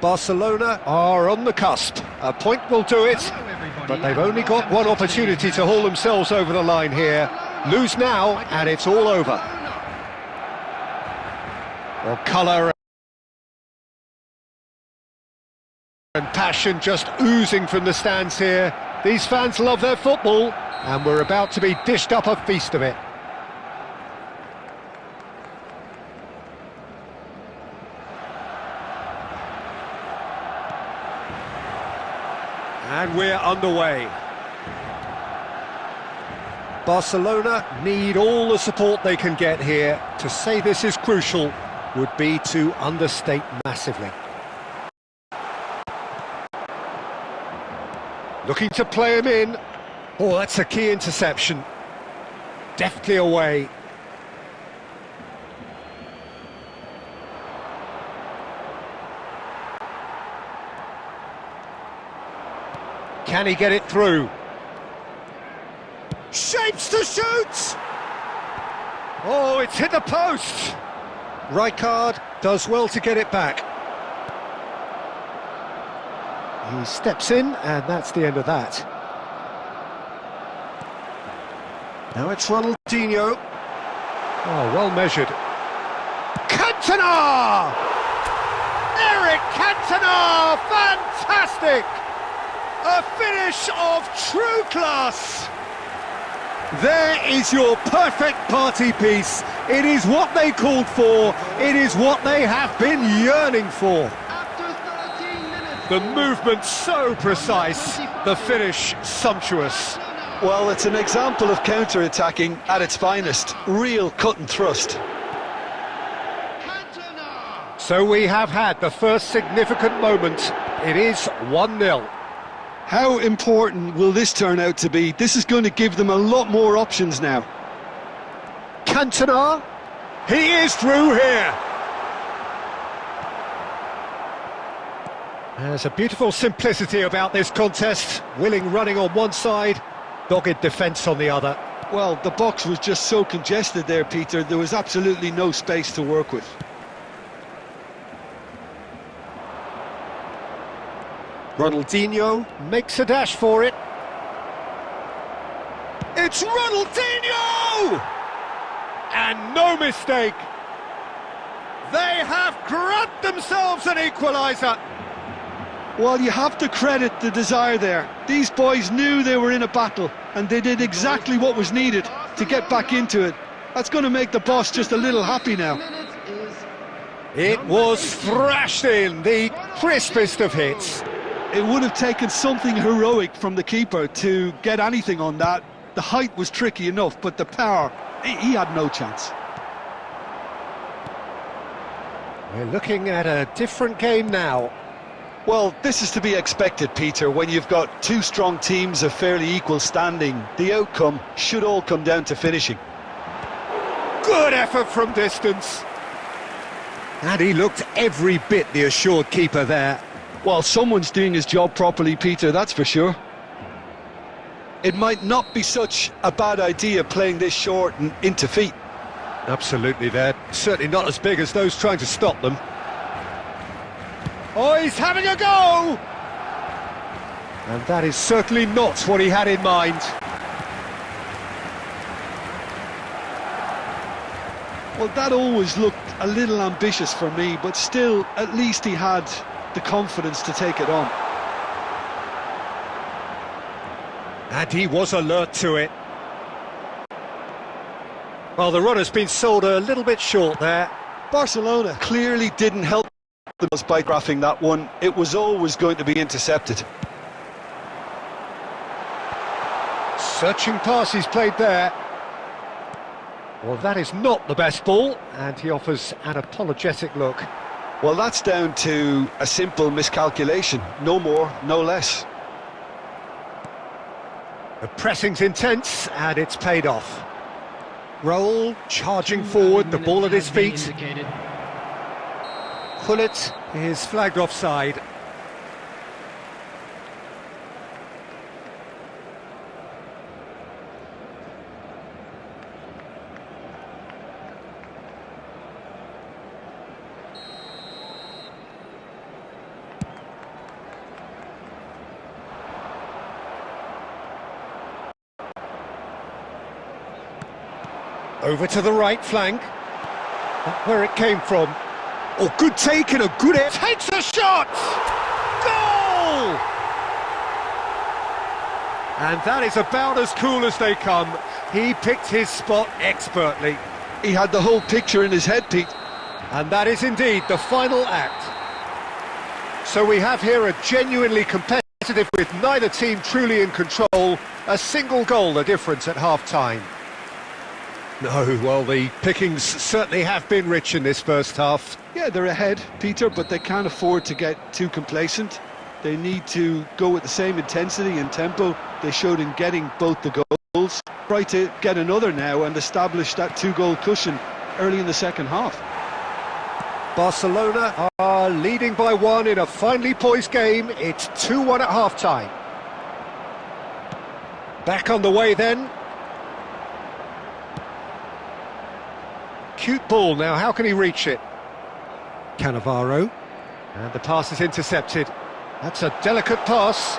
Barcelona are on the cusp. A point will do it, but they've only got one opportunity to haul themselves over the line here. Lose now, and it's all over. Well, colour and passion just oozing from the stands here. These fans love their football, and we're about to be dished up a feast of it. And we're underway. Barcelona need all the support they can get here. To say this is crucial would be to understate massively. Looking to play him in. Oh, that's a key interception. Deftly away. Can he get it through? Shapes to shoot! Oh, it's hit the post! Rijkaard does well to get it back. He steps in, and that's the end of that. Now it's Ronaldinho. Oh, well measured. Cantona! Eric Cantona! Fantastic! A finish of true class! There is your perfect party piece. It is what they called for. It is what they have been yearning for. After 13 minutes, The movement so precise, the finish sumptuous. Well, it's an example of counter-attacking at its finest. Real cut and thrust. Cantona! So we have had the first significant moment. It is 1-0. How important will this turn out to be? This is going to give them a lot more options now. Cantona, he is through here. There's a beautiful simplicity about this contest. Willing running on one side, dogged defence on the other. Well, the box was just so congested there, Peter. There was absolutely no space to work with. Ronaldinho makes a dash for it. It's Ronaldinho! And no mistake. They have grabbed themselves an equaliser. Well, you have to credit the desire there. These boys knew they were in a battle, and they did exactly what was needed to get back into it. That's going to make the boss just a little happy now. Minutes is It was thrashed in, the crispest of hits. It would have taken something heroic from the keeper to get anything on that. The height was tricky enough, but the power, he had no chance. We're looking at a different game now. Well, this is to be expected, Peter. When you've got two strong teams of fairly equal standing, the outcome should all come down to finishing. Good effort from distance. And he looked every bit the assured keeper there. Well, someone's doing his job properly, Peter, that's for sure. It might not be such a bad idea playing this short and into feet. Absolutely, they're certainly not as big as those trying to stop them. Oh, he's having a go! And that is certainly not what he had in mind. Well, that always looked a little ambitious for me, but still, at least he had the confidence to take it on. And he was alert to it. Well, the runner's been sold a little bit short there. Barcelona clearly didn't help them by graphing that one. It was always going to be intercepted. Searching pass he's played there. Well, that is not the best ball, and he offers an apologetic look. Well, that's down to a simple miscalculation. No more, no less. The pressing's intense, and it's paid off. Roll, charging forward, the ball at his feet. Gullit is flagged offside. Over to the right flank. Where it came from. Oh, good take and a good air. Takes a shot! Goal! And that is about as cool as they come. He picked his spot expertly. He had the whole picture in his head, Pete. And that is indeed the final act. So we have here a genuinely competitive with neither team truly in control. A single goal the difference at half-time. No, well, the pickings certainly have been rich in this first half. Yeah, they're ahead, Peter, but they can't afford to get too complacent. They need to go with the same intensity and tempo they showed in getting both the goals. Try to get another now and establish that two-goal cushion early in the second half. Barcelona are leading by one in a finely poised game. It's 2-1 at half-time. Back on the way then. Cute ball now, how can he reach it? Cannavaro. And the pass is intercepted. That's a delicate pass.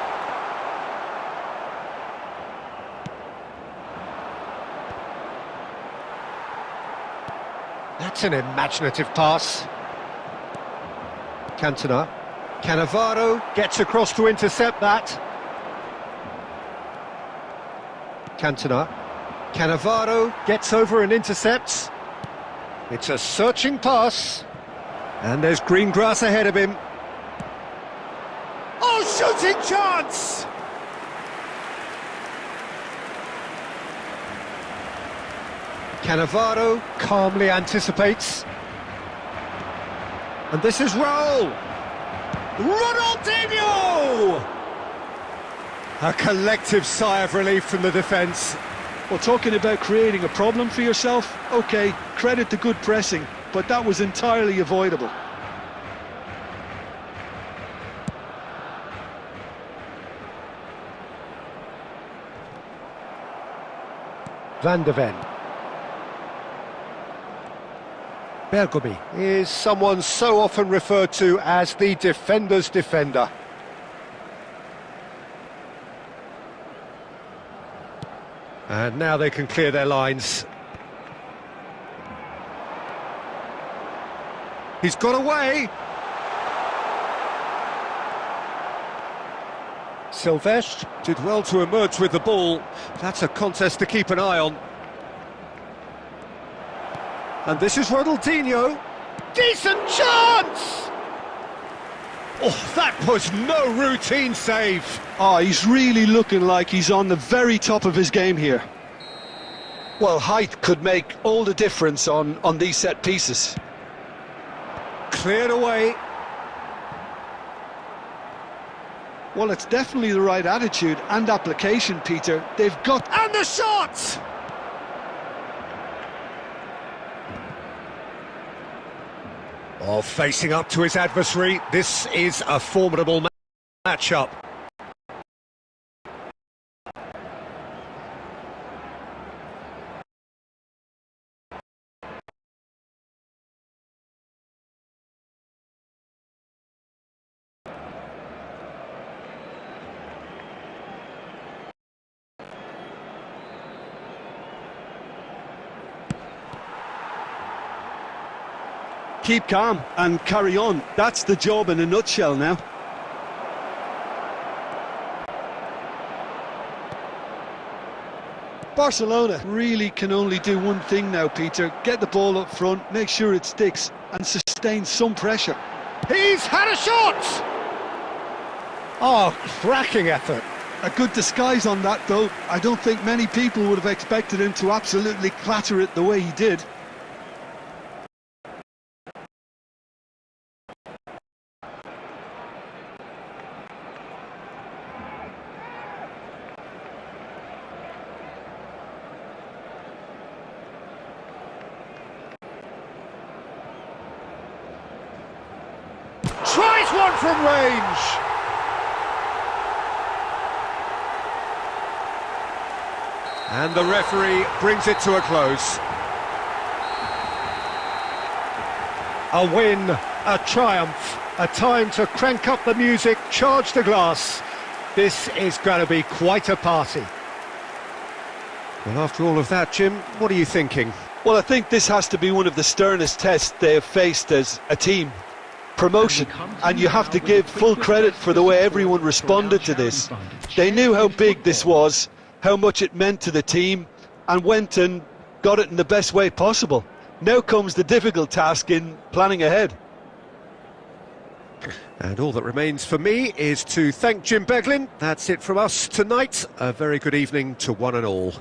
That's an imaginative pass. Cantona. Cannavaro gets across to intercept that. Cantona. Cannavaro gets over and intercepts. It's a searching pass. And there's green grass ahead of him. Oh, shooting chance! Cannavaro calmly anticipates. And this is Raul. Ronaldinho! A collective sigh of relief from the defence. Well, talking about creating a problem for yourself, OK, credit the good pressing, but that was entirely avoidable. Van de Ven. Bergomi is someone so often referred to as the defender's defender. And now they can clear their lines. He's got away. Silvestre did well to emerge with the ball. That's a contest to keep an eye on. And this is Ronaldinho. Decent chance! Oh, that was no routine save. Oh, he's really looking like he's on the very top of his game here. Well, height could make all the difference on these set pieces. Cleared away. Well, it's definitely the right attitude and application, Peter. They've got... And the shot! Oh, facing up to his adversary, this is a formidable matchup. Keep calm and carry on. That's the job in a nutshell now. Barcelona really can only do one thing now, Peter. Get the ball up front, make sure it sticks, and sustain some pressure. He's had a shot! Oh, cracking effort. A good disguise on that, though. I don't think many people would have expected him to absolutely clatter it the way he did. Tries one from range. And the referee brings it to a close. A win, a triumph, a time to crank up the music, charge the glass. This is going to be quite a party. Well, after all of that, Jim, what are you thinking? Well, I think this has to be one of the sternest tests they have faced as a team. Promotion, and you have to give full credit for the way everyone responded to this. They knew how big this was, how much it meant to the team, and went and got it in the best way possible. Now comes the difficult task in planning ahead. And all that remains for me is to thank Jim Beglin. That's it from us tonight. A very good evening to one and all.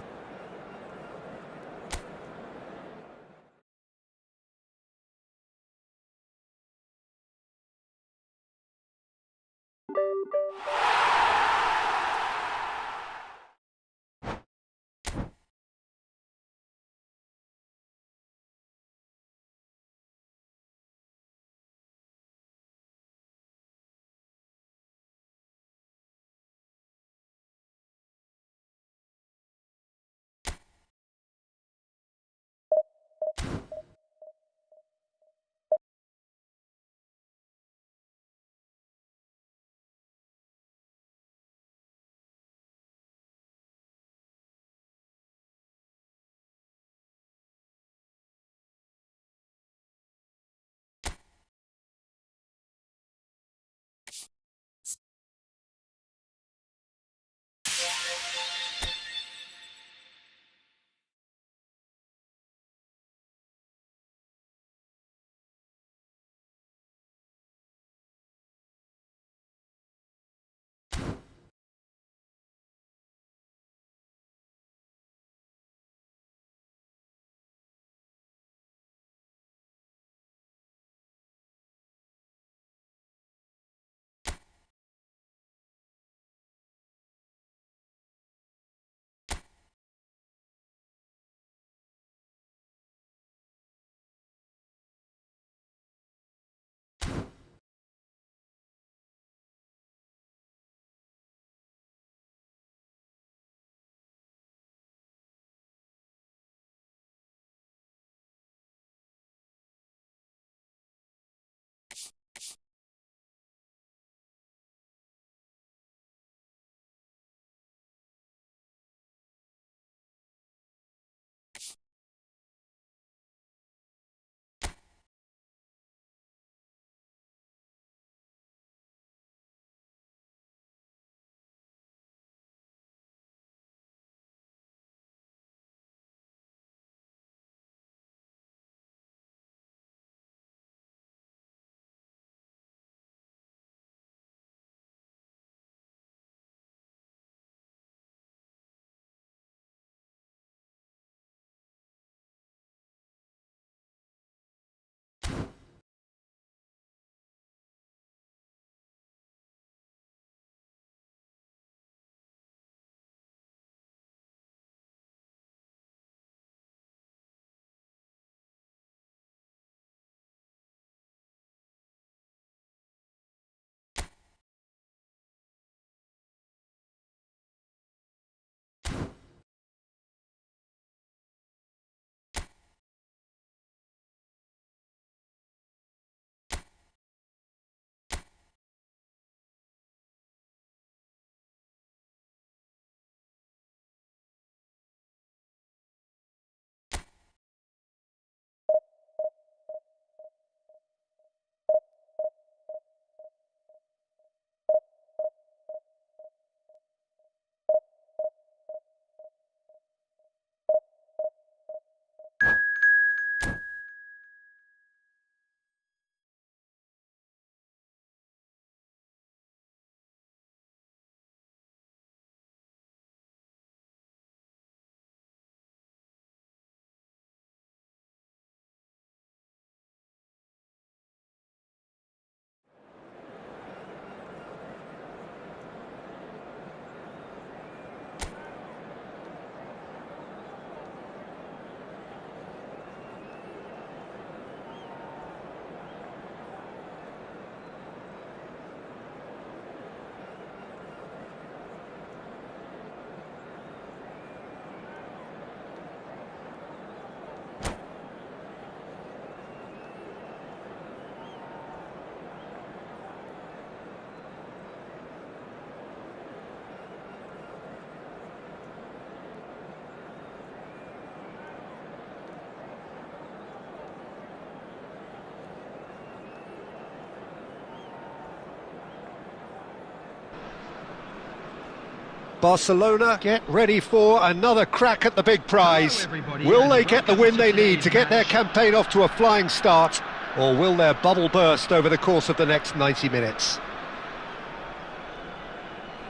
Barcelona get ready for another crack at the big prize. Will they get the win they need to get their campaign off to a flying start, or will their bubble burst over the course of the next 90 minutes?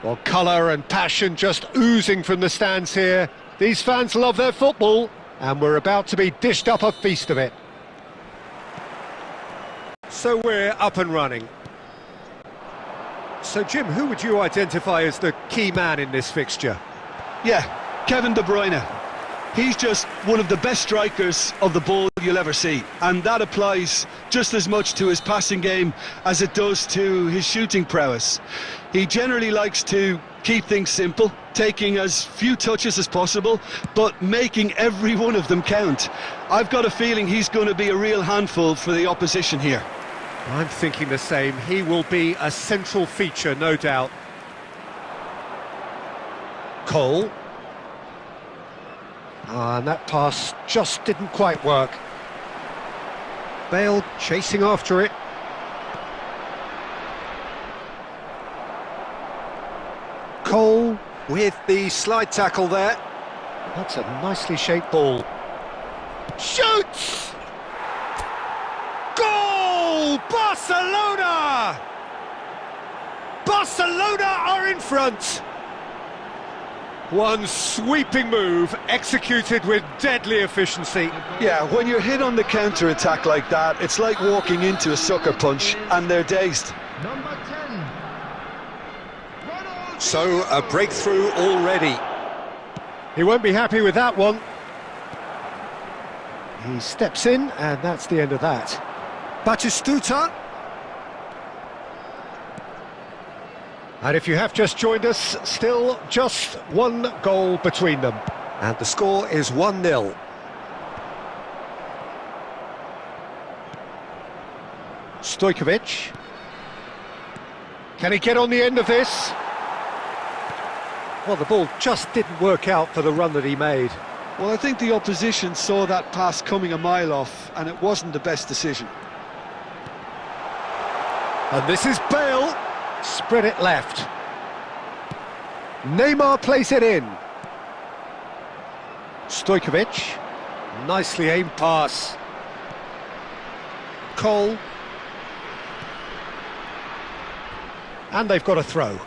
Well, colour and passion just oozing from the stands here. These fans love their football, and we're about to be dished up a feast of it. So we're up and running. So, Jim, who would you identify as the key man in this fixture? Yeah, Kevin De Bruyne. He's just one of the best strikers of the ball you'll ever see, and that applies just as much to his passing game as it does to his shooting prowess. He generally likes to keep things simple, taking as few touches as possible, but making every one of them count. I've got a feeling he's going to be a real handful for the opposition here. I'm thinking the same. He will be a central feature, no doubt. Cole. And that pass just didn't quite work. Bale chasing after it. Cole with the slide tackle there. That's a nicely shaped ball. Shoots! Goal! Barcelona! Barcelona are in front! One sweeping move, executed with deadly efficiency. Yeah, when you're hit on the counter-attack like that, it's like walking into a sucker punch, and they're dazed. Number 10. So, a breakthrough already. He won't be happy with that one. He steps in, and that's the end of that. Batistuta. And if you have just joined us, still just one goal between them. And the score is 1-0. Stojkovic. Can he get on the end of this? Well, the ball just didn't work out for the run that he made. Well, I think the opposition saw that pass coming a mile off, and it wasn't the best decision. And this is Bale. Spread it left. Neymar plays it in. Stojkovic. Nicely aimed pass. Cole. And they've got a throw.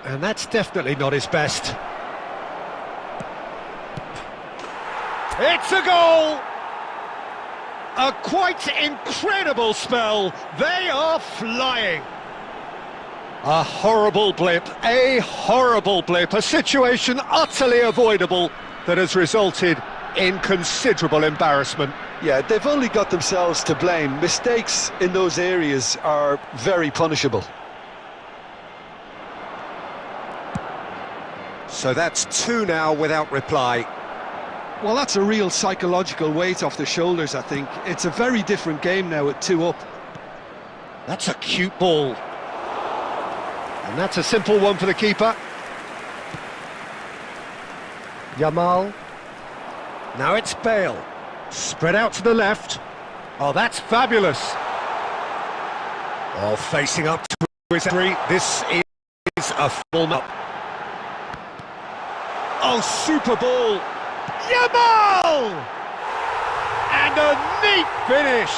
And that's definitely not his best. It's a goal! A quite incredible spell. They are flying. A horrible blip, a situation utterly avoidable that has resulted in considerable embarrassment. Yeah, they've only got themselves to blame. Mistakes in those areas are very punishable. So that's two now without reply. Well, that's a real psychological weight off their shoulders, I think. It's a very different game now with 2 up. That's a cute ball. And that's a simple one for the keeper. Yamal. Now it's Bale. Spread out to the left. Oh, that's fabulous. Oh, facing up to his three. This is a full up. Oh, super ball! Yamal! And a neat finish!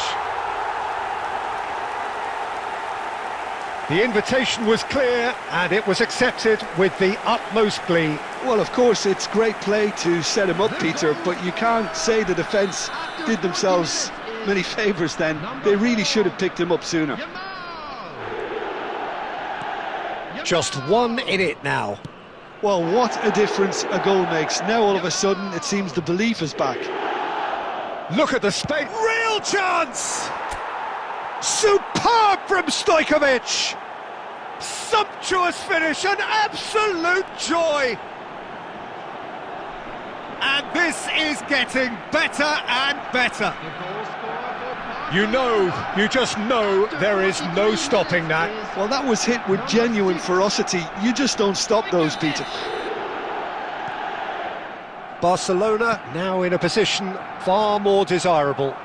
The invitation was clear, and it was accepted with the utmost glee. Well, of course, it's great play to set him up, Peter, but you can't say the defence did themselves many favours then. They really should have picked him up sooner. Just one in it now. Well, what a difference a goal makes. Now, all of a sudden, it seems the belief is back. Look at the space. Real chance! Superb from Stojkovic! Sumptuous finish, an absolute joy! And this is getting better and better. The goal scorer for Park. You just know there is no stopping that. Well, that was hit with genuine ferocity. You just don't stop those, Peter. Barcelona now in a position far more desirable.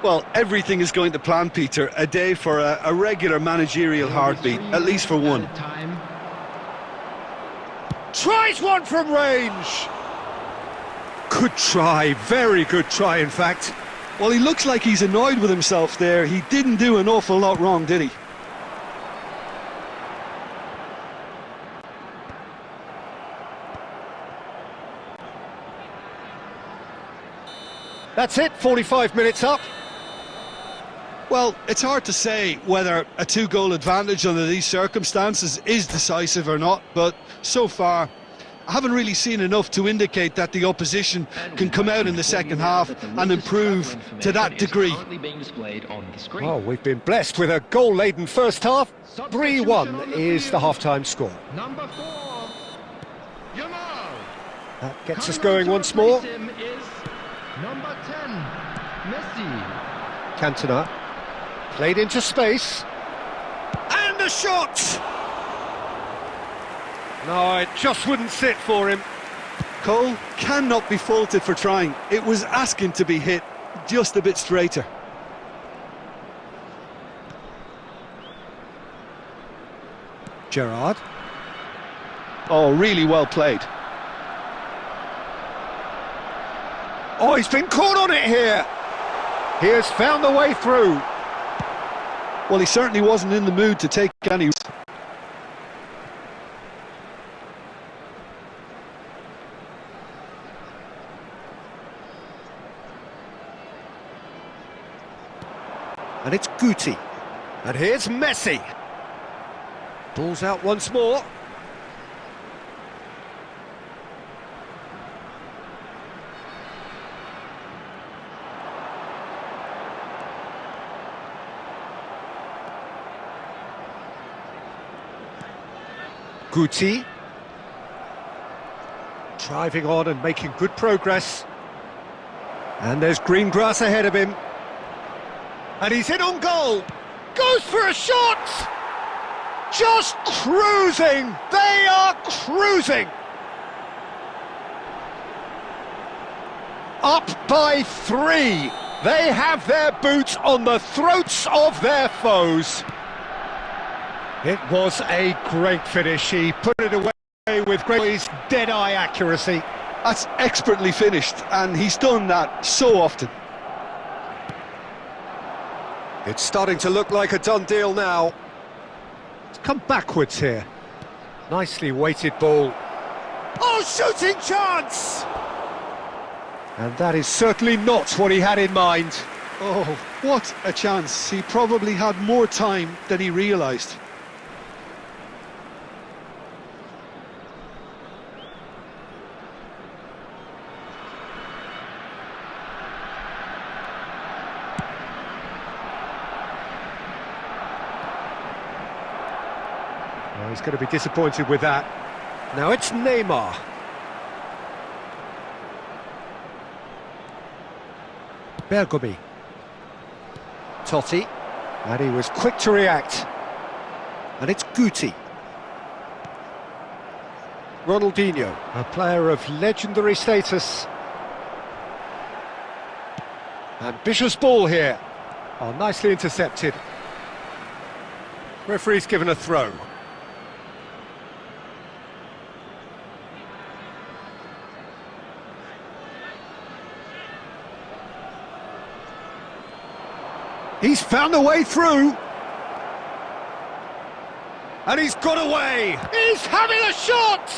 Well, everything is going to plan, Peter. A day for a regular managerial heartbeat, at least for one. Time. Tries one from range. Good try, very good try in fact. Well, he looks like he's annoyed with himself there. He didn't do an awful lot wrong, did he? That's it, 45 minutes up. Well, it's hard to say whether a two-goal advantage under these circumstances is decisive or not, but so far I haven't really seen enough to indicate that the opposition can come out in the second half and improve to that degree. Well, we've been blessed with a goal-laden first half. 3-1 is the half-time score. Number 4. Yamal. That gets us going once more. Him is number 10. Messi. Cantona played into space. And the shot. No, it just wouldn't sit for him. Cole cannot be faulted for trying. It was asking to be hit just a bit straighter. Gerrard. Oh, really well played. Oh, he's been caught on it here. He has found the way through. Well, he certainly wasn't in the mood to take any... And it's Guti. And here's Messi. Ball's out once more. Guti. Driving on and making good progress. And there's green grass ahead of him. And he's in on goal. Goes for a shot. Just cruising. They are cruising. Up by 3. They have their boots on the throats of their foes. It was a great finish. He put it away with great dead-eye accuracy. That's expertly finished, and he's done that so often. It's starting to look like a done deal now. It's come backwards here. Nicely weighted ball. Oh, shooting chance. And that is certainly not what he had in mind. Oh, what a chance. He probably had more time than he realised. Oh, he's going to be disappointed with that. Now it's Neymar. Bergomi. Totti. And he was quick to react. And it's Guti. Ronaldinho, a player of legendary status. Ambitious ball here. Oh, nicely intercepted. Referee's given a throw. He's found a way through. And he's got away. He's having a shot.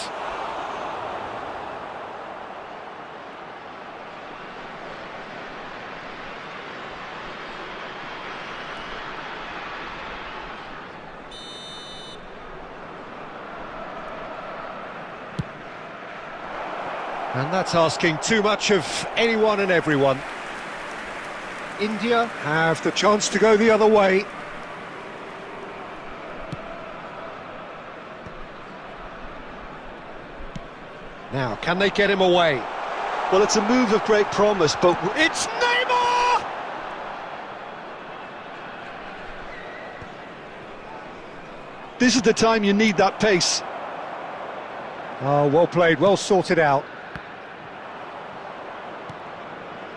And that's asking too much of anyone and everyone. India have the chance to go the other way. Now, can they get him away? Well, it's a move of great promise, but It's Neymar! this is the time you need that pace. Oh, well played, well sorted out.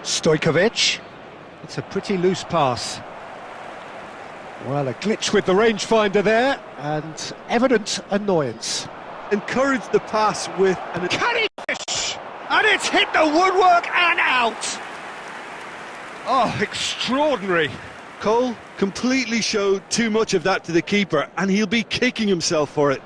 Stojkovic. It's a pretty loose pass. Well, a glitch with the rangefinder there, and evident annoyance. Encourage the pass with an... Can he finish? And it's hit the woodwork and out! Oh, extraordinary. Cole completely showed too much of that to the keeper, and he'll be kicking himself for it.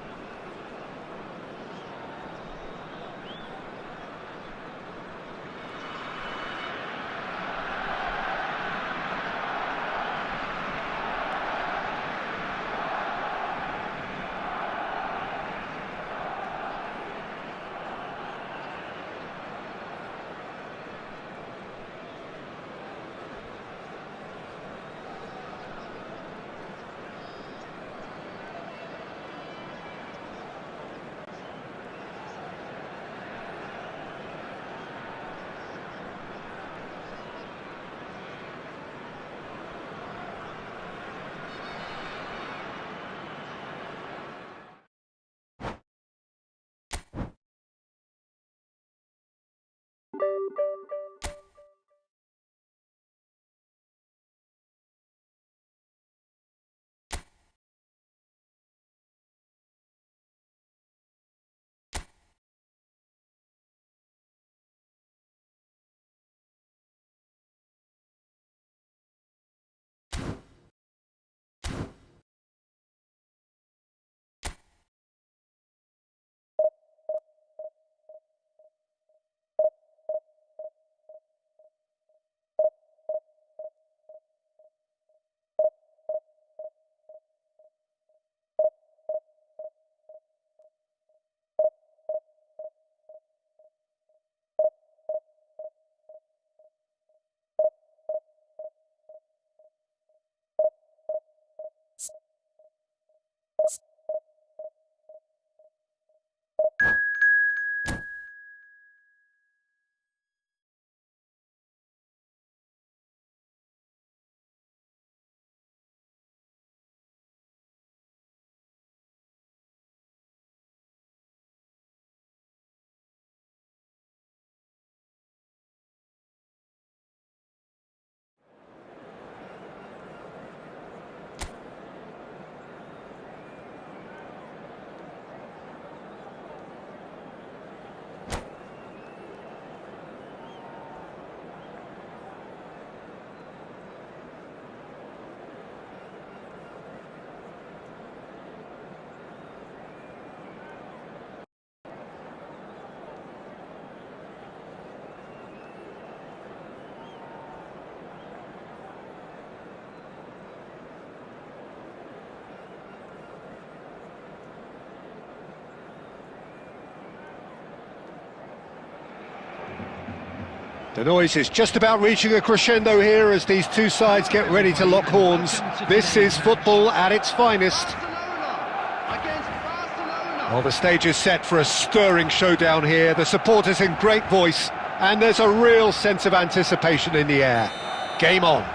The noise is just about reaching a crescendo here as these two sides get ready to lock horns. This is football at its finest. Barcelona against Barcelona. Well, the stage is set for a stirring showdown here. The supporters in great voice, and there's a real sense of anticipation in the air. Game on.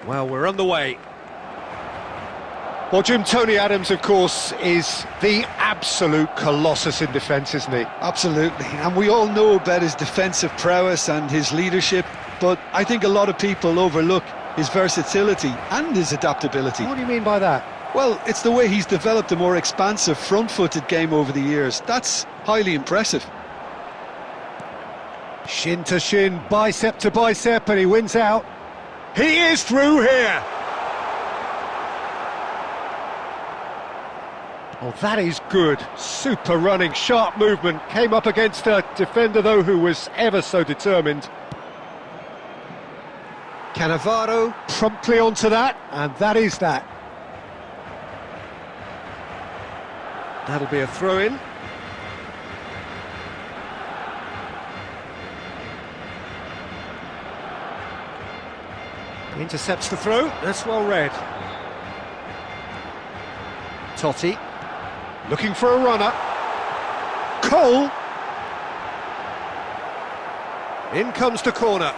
Well, we're on the way. Well, Jim, Tony Adams, of course, is the absolute colossus in defence, isn't he? Absolutely, and we all know about his defensive prowess and his leadership, but I think a lot of people overlook his versatility and his adaptability. What do you mean by that? Well, it's the way he's developed a more expansive, front-footed game over the years. That's highly impressive. Shin to shin, bicep to bicep, and he wins out. He is through here! Oh, that is good. Super running, sharp movement. Came up against a defender, though, who was ever so determined. Cannavaro promptly onto that, and that is that. That'll be a throw-in. Intercepts the throw. That's well read. Totti. Looking for a runner. Cole, In comes the corner.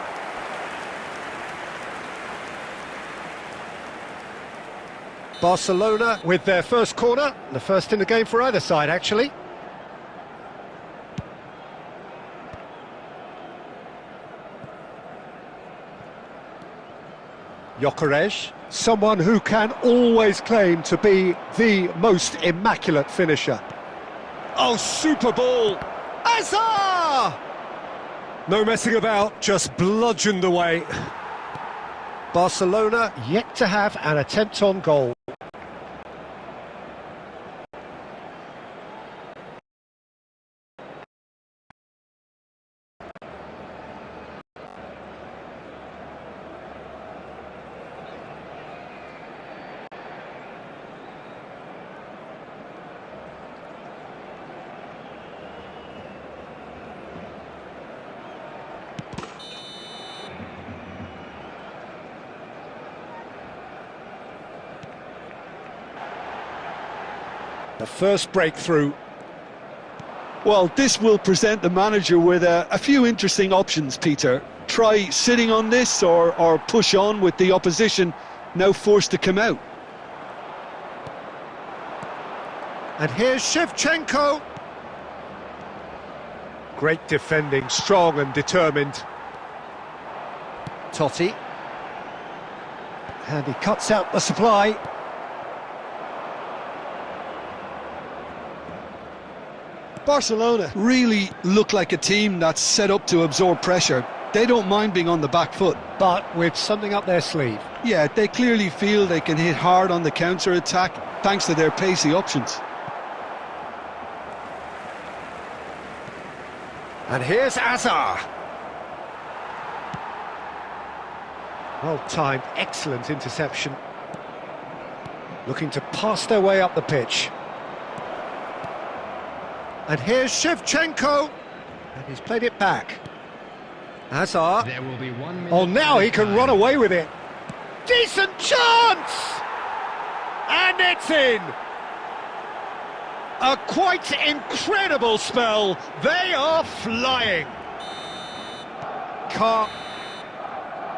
Barcelona with their first corner, the first in the game for either side, actually. Gyökeres, someone who can always claim to be the most immaculate finisher. Oh, super ball! R3za! No messing about, just bludgeoned away. Barcelona yet to have an attempt on goal. The first breakthrough. Well, this will present the manager with a few interesting options, Peter. Try sitting on this or push on with the opposition now forced to come out. And here's Shevchenko. Great defending, strong and determined. Totti. And he cuts out the supply. Barcelona really look like a team that's set up to absorb pressure. They don't mind being on the back foot. But with something up their sleeve. Yeah, they clearly feel they can hit hard on the counter-attack thanks to their pacey options. And here's R3za. Well-timed, excellent interception. Looking to pass their way up the pitch. And here's Shevchenko. And he's played it back. R3za. There will be 1 minute. Oh, now he can run away with it. Decent chance! And it's in! A quite incredible spell. They are flying.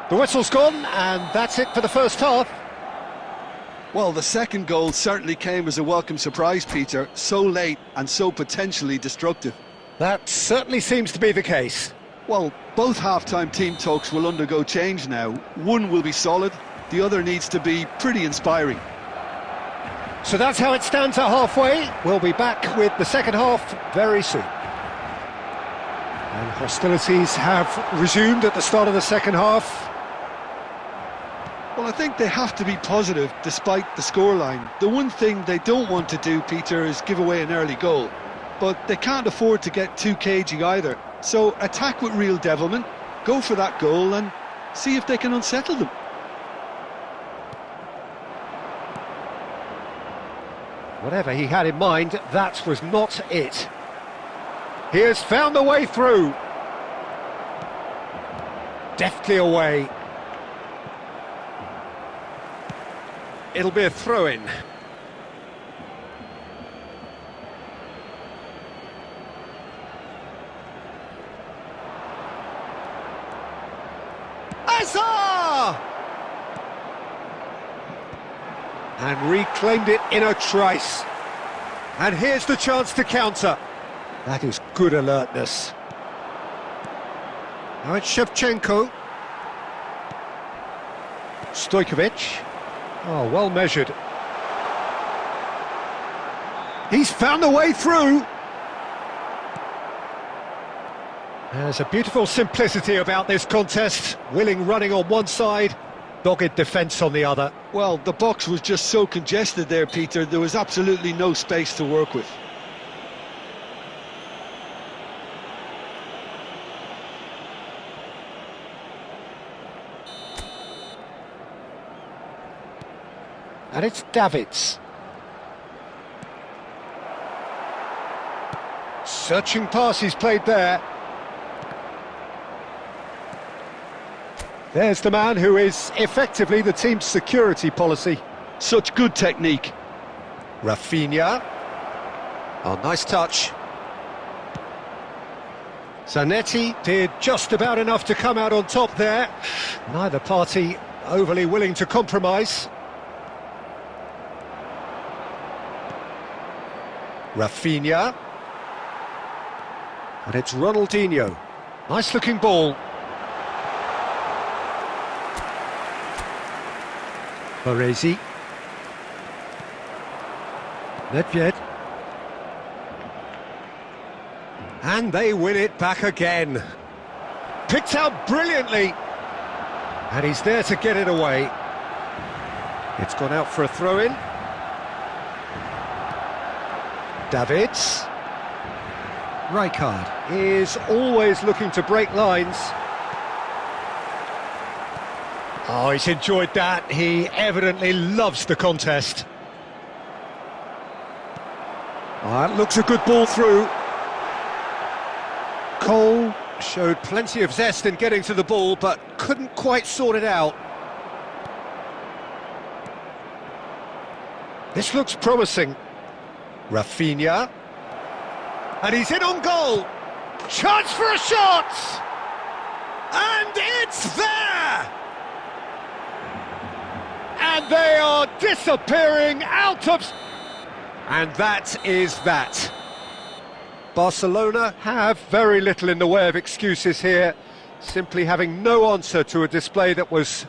The whistle's gone, and that's it for the first half. Well, the second goal certainly came as a welcome surprise, Peter. So late and so potentially destructive. That certainly seems to be the case. Well, both half-time team talks will undergo change now. One will be solid, the other needs to be pretty inspiring. So that's how it stands at halfway. We'll be back with the second half very soon. And hostilities have resumed at the start of the second half. Well, I think they have to be positive despite the scoreline. The one thing they don't want to do, Peter, is give away an early goal. But they can't afford to get too cagey either. So attack with real devilment, go for that goal and see if they can unsettle them. Whatever he had in mind, that was not it. He has found the way through. Deftly away. It'll be a throw-in. R3za! And reclaimed it in a trice. And here's the chance to counter. That is good alertness. Now it's Shevchenko. Stojkovic. Oh, well measured. He's found a way through. There's a beautiful simplicity about this contest. Willing running on one side, dogged defence on the other. Well, the box was just so congested there, Peter. There was absolutely no space to work with. And it's Davids. Searching pass he's played there. There's the man who is effectively the team's security policy. Such good technique. Rafinha. Oh, nice touch. Zanetti did just about enough to come out on top there. Neither party overly willing to compromise. Rafinha. And it's Ronaldinho. Nice looking ball. R3za. Nedved. And they win it back again. Picked out brilliantly. And he's there to get it away. It's gone out for a throw-in. Davids. Rijkaard is always looking to break lines. Oh, he's enjoyed that. He evidently loves the contest. Oh, that looks a good ball through. Cole showed plenty of zest in getting to the ball, but couldn't quite sort it out. This looks promising. Rafinha. And he's in on goal. Chance for a shot! And it's there! And they are disappearing out of... And that is that. Barcelona have very little in the way of excuses here, simply having no answer to a display that was